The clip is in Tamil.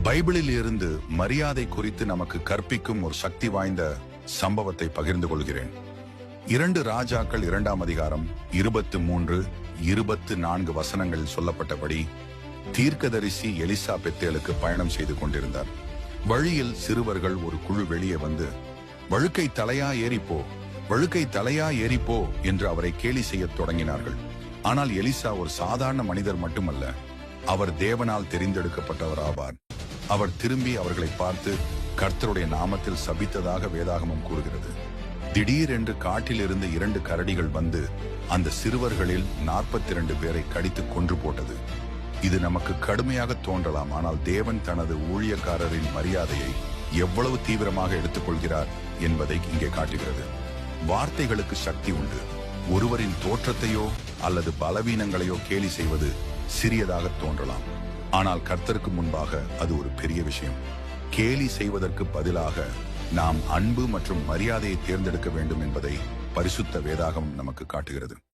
பைபிளில் இருந்து மரியாதை குறித்து நமக்கு கற்பிக்கும் ஒரு சக்தி வாய்ந்த சம்பவத்தை பகிர்ந்து கொள்கிறேன். 2 ராஜாக்கள் 2ஆம் அதிகாரம் 23, 24 வசனங்களில் சொல்லப்பட்டபடி தீர்க்கதரிசி எலிசா பெத்தேலுக்கு பயணம் செய்து கொண்டிருந்தார். வழியில் சிறுவர்கள் ஒரு குழு வெளியே வந்து, வழுக்கை தலையா ஏறிப்போ, வழுக்கை தலையா ஏறிப்போ என்று அவரை கேலி செய்யத் தொடங்கினார்கள். ஆனால் எலிசா ஒரு சாதாரண மனிதர் மட்டுமல்ல, அவர் தேவனால் தெரிந்தெடுக்கப்பட்டவர் ஆவார். அவர் திரும்பி அவர்களை பார்த்து கர்த்தருடைய நாமத்தில் சபித்ததாக வேதாகமம் கூறுகிறது. திடீரென்று காட்டிலிருந்து 2 கரடிகள் வந்து அந்த சிறுவர்களில் 42 பேரை கடித்து கொன்று போட்டது. இது நமக்கு கடுமையாக தோன்றலாம், ஆனால் தேவன் தனது ஊழியக்காரரின் மரியாதையை எவ்வளவு தீவிரமாக எடுத்துக்கொள்கிறார் என்பதை இங்கே காட்டுகிறது. வார்த்தைகளுக்கு சக்தி உண்டு. ஒருவரின் தோற்றத்தையோ அல்லது பலவீனங்களையோ கேலி செய்வது சிறியதாக தோன்றலாம், ஆனால் கர்த்தருக்கு முன்பாக அது ஒரு பெரிய விஷயம். கேலி செய்வதற்கு பதிலாக நாம் அன்பு மற்றும் மரியாதையை தேர்ந்தெடுக்க வேண்டும் என்பதை பரிசுத்த வேதாகமம் நமக்கு காட்டுகிறது.